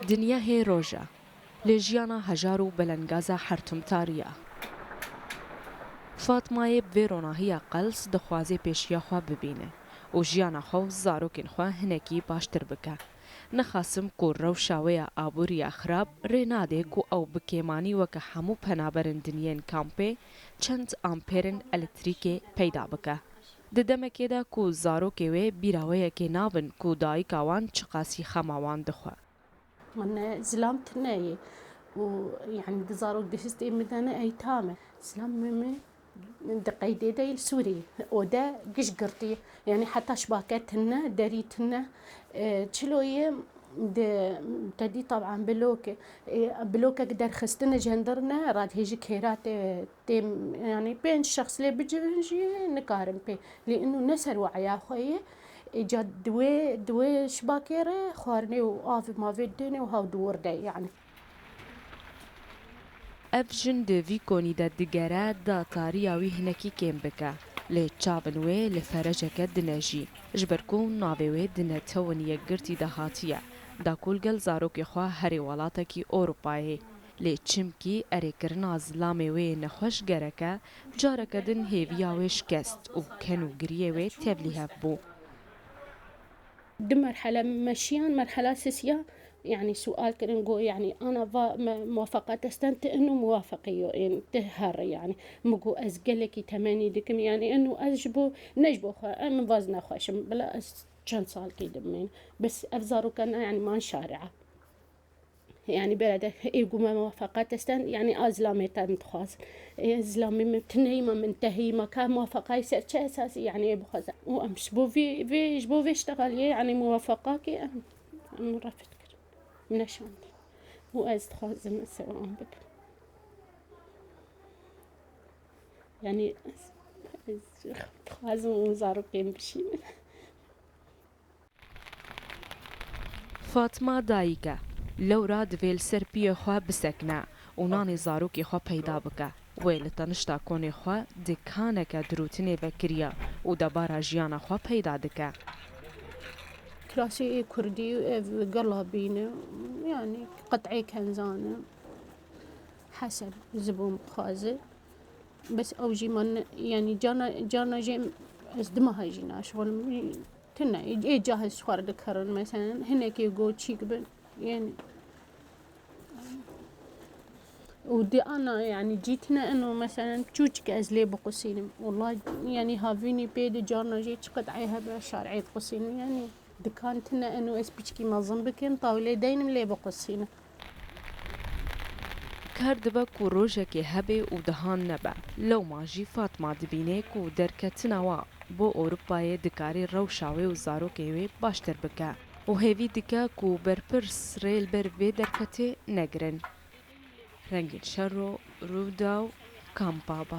دنیا هی روژه لجیانا هجار و بلنگازا حرتم تاریه فاطمه بیروناهی قلس دخوازی پیشیا خوا ببینه و جیانا خو زاروکین خوا هنکی باشتر بکه نخاسم کو روشاوی آبوریا خراب رناده کو او بکیمانی وک همو پنابرن دنیین کامپه چند آمپرن الکتریکی پیدا بکه ددمکی دا کو زاروکی وی بیراوی که نابن کو دای کاوان چقاسی خماوان دخوا من زلامت ناي ويعني دزارو دشستي مدانا ايتامه سلام ميمي دقيدي دايل سوري ودا قش قرتي يعني حتى شباكتنا دريتنا تشلويه تدي طبعا بلوكه قدر خستنا جندرنا راد هيجي كيرات تيم يعني بين الشخص اللي بيجي نقارن بيه لانه نسر وعيا خويه ايجاد دوي شباكيره خارني وآف ما فيدني وهاو دور داي يعني افجن دوی کنی دا دگره دا تاریاوی هنکی کم بکه لی چاونوی لفرجک دنجی جبرکون ناوی دنتون یگرتی دا هاتیه دا کلگل زاروکی خواه هری ولاتکی اوروپایی لی چمکی اریکرنا زلامی وی نخوش گرکه جارک دن هیویاوی شکست و کنو گریه وی تبلیه بو دي مرحلة مشيان مرحلة سيسيا يعني سؤال كده نقول يعني أنا موافقة استنت إنه موافقية يعني تهر يعني مقو أزقلكي تماني دكم يعني إنه أجبو نجبو خا من وزن خوش بلا كان صار كده من بس أفزارو كان يعني ما شارعة يعني بلده يقول موافقة استن يعني أزلامي تنتخاز أزلامي متنيمة منتهي ما كان موافقة يصير شيء أساسي يعني بخزن وأمش بو في جبو في اشتغل يعني موافقة كي أنا رفض كده من الشان وأز تخاز من سواء بك يعني تخاز وزارقين بشي فاطمه دایکه لورا دویل سرپی خوا بسکنه و نانی زاروکی خوا پیدا بکه ویل تنشتا کنی خوا دکانه که دروتنی وکریا و دبارا جیانا خوا پیدا دکه كلاسي كردي قلابينه يعني قطعي كنزانه حسب زبون خازي بس أوجي من يعني جانا جي ازدمها جينا شغل تنا يجي جاهز شوار دكرن مثلا هناك يقول تشيك بن يعني ودي أنا يعني جيتنا إنه مثلا تشوشك أزلي بقصيني والله يعني هافيني بيد جانا جيت قطعيها بشارعي قصيني يعني دكانتنا إنه اسبيشكي ما ظنبكين طاولة دين ملي بقصيني کار دبا کو روژکی هبه و دهان نبه لو ماجی فاطمه دبینه کو درکتنوا بو اوروپای دکاری روشاوی و زاروکیوی باشتر بکه و هیوی دکه کو برپرس ریل بر وی درکتی نگرن رنگین شر رو داو کامپابا